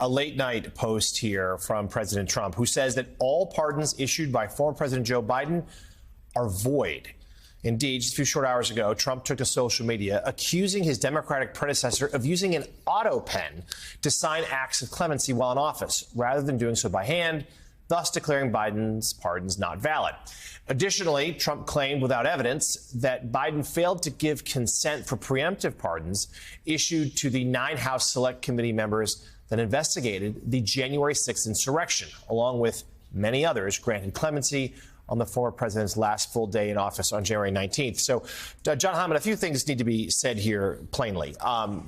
A late night post here from President Trump, who says that all pardons issued by former President Joe Biden are void. Indeed, just a few short hours ago, Trump took to social media accusing his Democratic predecessor of using an auto pen to sign acts of clemency while in office, rather than doing so by hand, thus declaring Biden's pardons not valid. Additionally, Trump claimed without evidence that Biden failed to give consent for preemptive pardons issued to the 9 House Select Committee members that investigated the January 6th insurrection, along with many others granted clemency on the former president's last full day in office on January 19th. So, John Hyman, a few things need to be said here plainly.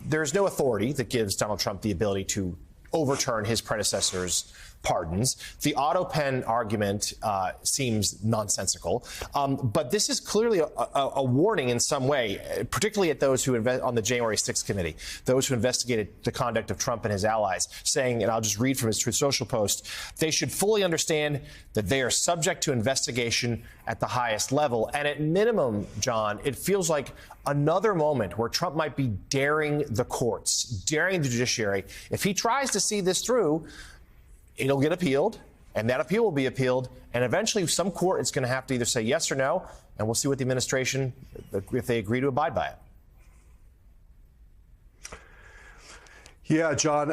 There's no authority that gives Donald Trump the ability to overturn his predecessor's pardons. The auto pen argument seems nonsensical, but this is clearly a warning in some way, particularly at those who on the January 6th committee, those who investigated the conduct of Trump and his allies, saying, and I'll just read from his Truth Social post, they should fully understand that they are subject to investigation at the highest level. And at minimum, John, it feels like another moment where Trump might be daring the courts, daring the judiciary. If he tries to see this through, it'll get appealed, and that appeal will be appealed, and eventually some court is going to have to either say yes or no, and we'll see what the administration, if they agree to abide by it. Yeah, John,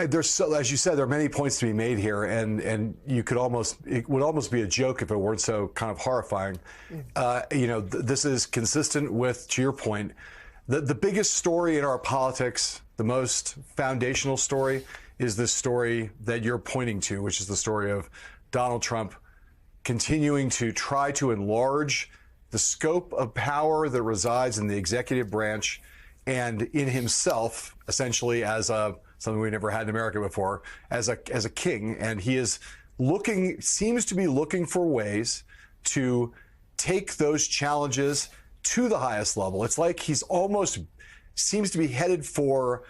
there's so, as you said, there are many points to be made here, and it would almost be a joke if it weren't so kind of horrifying. This is consistent with, to your point, the biggest story in our politics, the most foundational story, is this story that you're pointing to, which is the story of Donald Trump continuing to try to enlarge the scope of power that resides in the executive branch and in himself, essentially as something we never had in America before, as a king. And he seems to be looking for ways to take those challenges to the highest level. It's like he's almost seems to be headed for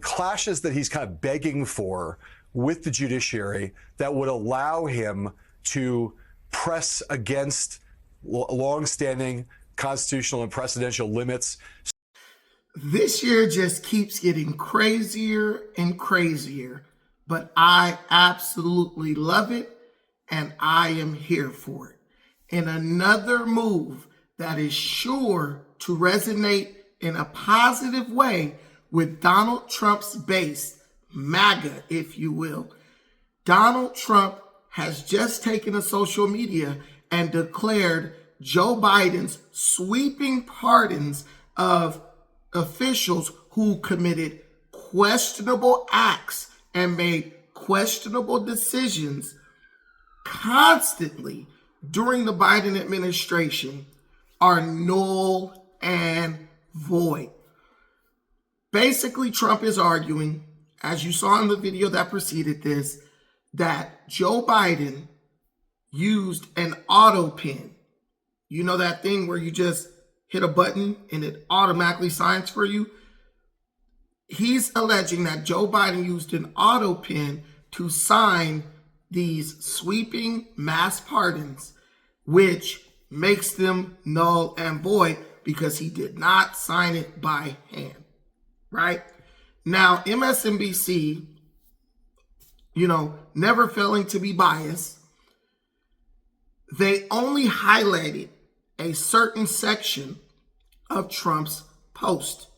clashes that he's kind of begging for with the judiciary that would allow him to press against longstanding constitutional and precedential limits. This year just keeps getting crazier and crazier, but I absolutely love it, and I am here for it. And another move that is sure to resonate in a positive way with Donald Trump's base, MAGA, if you will. Donald Trump has just taken to social media and declared Joe Biden's sweeping pardons of officials who committed questionable acts and made questionable decisions constantly during the Biden administration are null and void. Basically, Trump is arguing, as you saw in the video that preceded this, that Joe Biden used an auto pen. You know that thing where you just hit a button and it automatically signs for you? He's alleging that Joe Biden used an auto pen to sign these sweeping mass pardons, which makes them null and void because he did not sign it by hand. Right? Now, MSNBC, never failing to be biased, they only highlighted a certain section of Trump's post.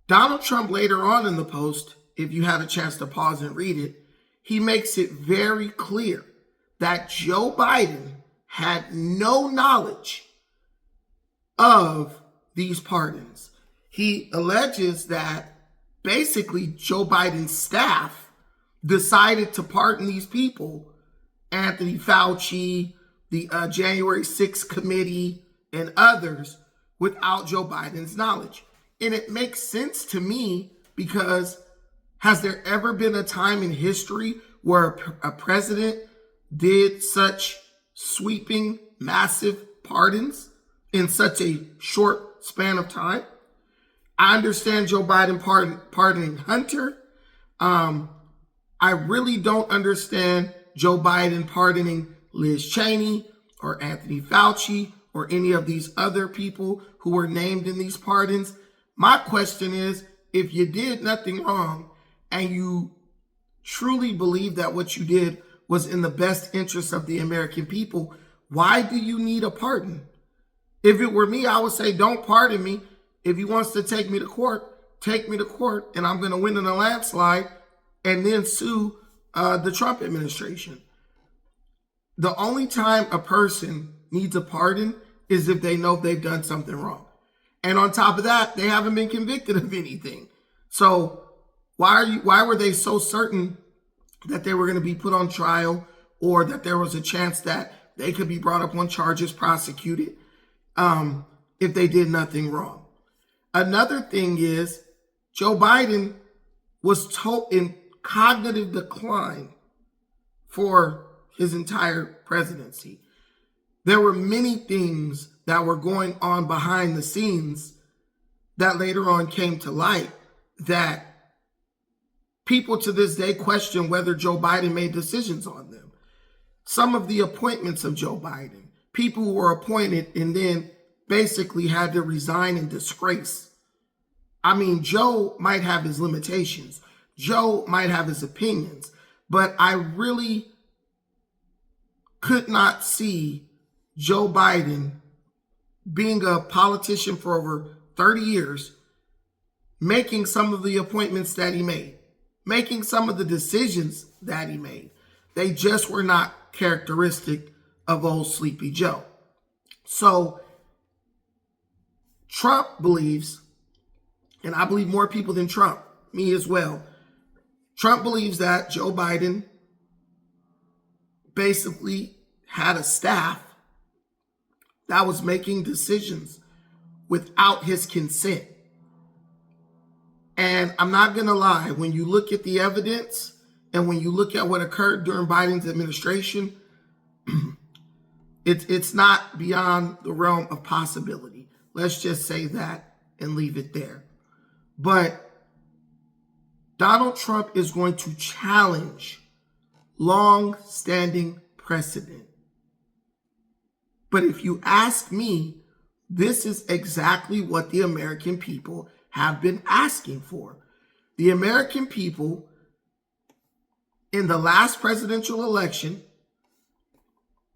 Donald Trump later on in the post, if you had a chance to pause and read it, he makes it very clear that Joe Biden had no knowledge of these pardons. He alleges that basically Joe Biden's staff decided to pardon these people, Anthony Fauci, the January 6th committee, and others, without Joe Biden's knowledge. And it makes sense to me because has there ever been a time in history where a president did such sweeping, massive pardons in such a short span of time? I understand Joe Biden pardoning Hunter. I really don't understand Joe Biden pardoning Liz Cheney or Anthony Fauci or any of these other people who were named in these pardons. My question is, if you did nothing wrong and you truly believe that what you did was in the best interest of the American people, why do you need a pardon? If it were me, I would say, don't pardon me. If he wants to take me to court, take me to court, and I'm going to win in a landslide and then sue the Trump administration. The only time a person needs a pardon is if they know they've done something wrong. And on top of that, they haven't been convicted of anything. So why were they so certain that they were going to be put on trial, or that there was a chance that they could be brought up on charges, prosecuted, if they did nothing wrong? Another thing is Joe Biden was in cognitive decline for his entire presidency. There were many things that were going on behind the scenes that later on came to light that people to this day question whether Joe Biden made decisions on them. Some of the appointments of Joe Biden, people who were appointed and then basically had to resign in disgrace. I mean, Joe might have his limitations. Joe might have his opinions, but I really could not see Joe Biden, being a politician for over 30 years, making some of the appointments that he made, making some of the decisions that he made. They just were not characteristic of old Sleepy Joe. So Trump believes, and I believe more people than Trump, me as well, Trump believes that Joe Biden basically had a staff that was making decisions without his consent. And I'm not going to lie, when you look at the evidence and when you look at what occurred during Biden's administration, it's not beyond the realm of possibility. Let's just say that and leave it there. But Donald Trump is going to challenge long-standing precedent. But if you ask me, this is exactly what the American people have been asking for. The American people in the last presidential election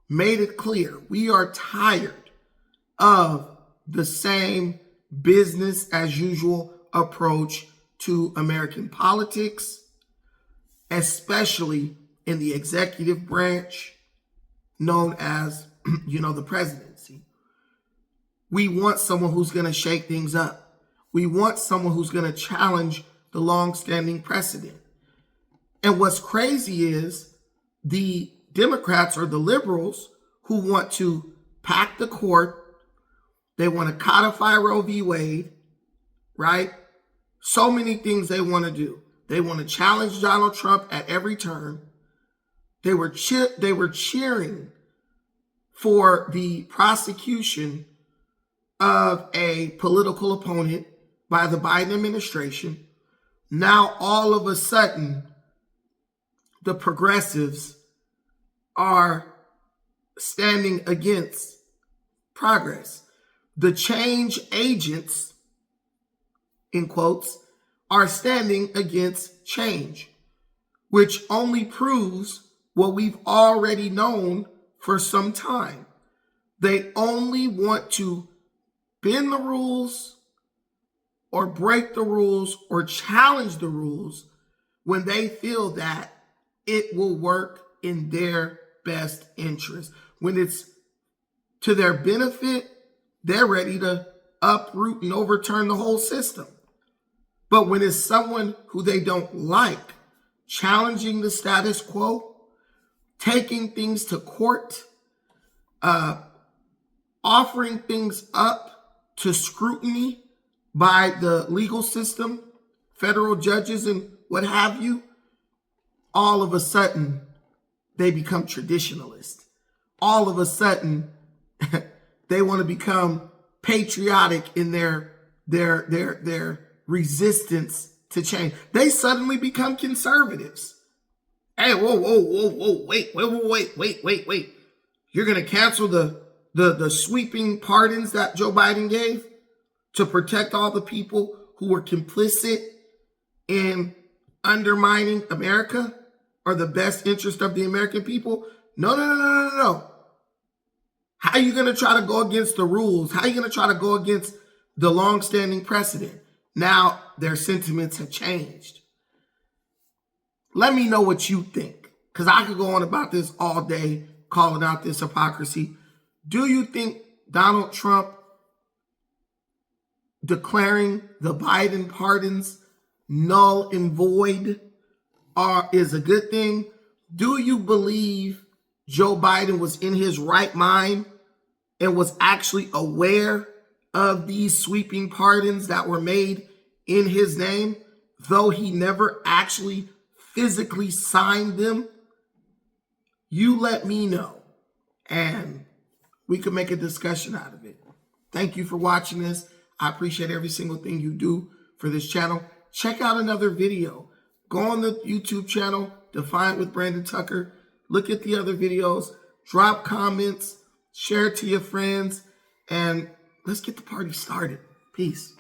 made it clear we are tired of the same business as usual approach to American politics, especially in the executive branch known as, the presidency. We want someone who's going to shake things up. We want someone who's going to challenge the long-standing precedent. And what's crazy is the Democrats or the liberals who want to pack the court, they want to codify Roe v. Wade, right? So many things they want to do. They want to challenge Donald Trump at every turn. They were cheering for the prosecution of a political opponent by the Biden administration. Now, all of a sudden, the progressives are standing against progress. The change agents, in quotes, are standing against change, which only proves what we've already known for some time. They only want to bend the rules or break the rules or challenge the rules when they feel that it will work in their best interest. When it's to their benefit, they're ready to uproot and overturn the whole system. But when it's someone who they don't like, challenging the status quo, taking things to court, offering things up to scrutiny by the legal system, federal judges and what have you, all of a sudden they become traditionalists. All of a sudden they want to become patriotic in their resistance to change. They suddenly become conservatives. Hey, whoa, wait. You're going to cancel the sweeping pardons that Joe Biden gave to protect all the people who were complicit in undermining America or the best interest of the American people? No. How are you going to try to go against the rules? How are you going to try to go against the longstanding precedent? Now their sentiments have changed. Let me know what you think, because I could go on about this all day, calling out this hypocrisy. Do you think Donald Trump declaring the Biden pardons null and void is a good thing? Do you believe Joe Biden was in his right mind and was actually aware of these sweeping pardons that were made in his name, though he never actually physically signed them? You let me know, and we can make a discussion out of it. Thank you for watching this. I appreciate every single thing you do for this channel. Check out another video. Go on the YouTube channel, Defiant with Brandon Tucker. Look at the other videos. Drop comments. Share it to your friends. And let's get the party started. Peace.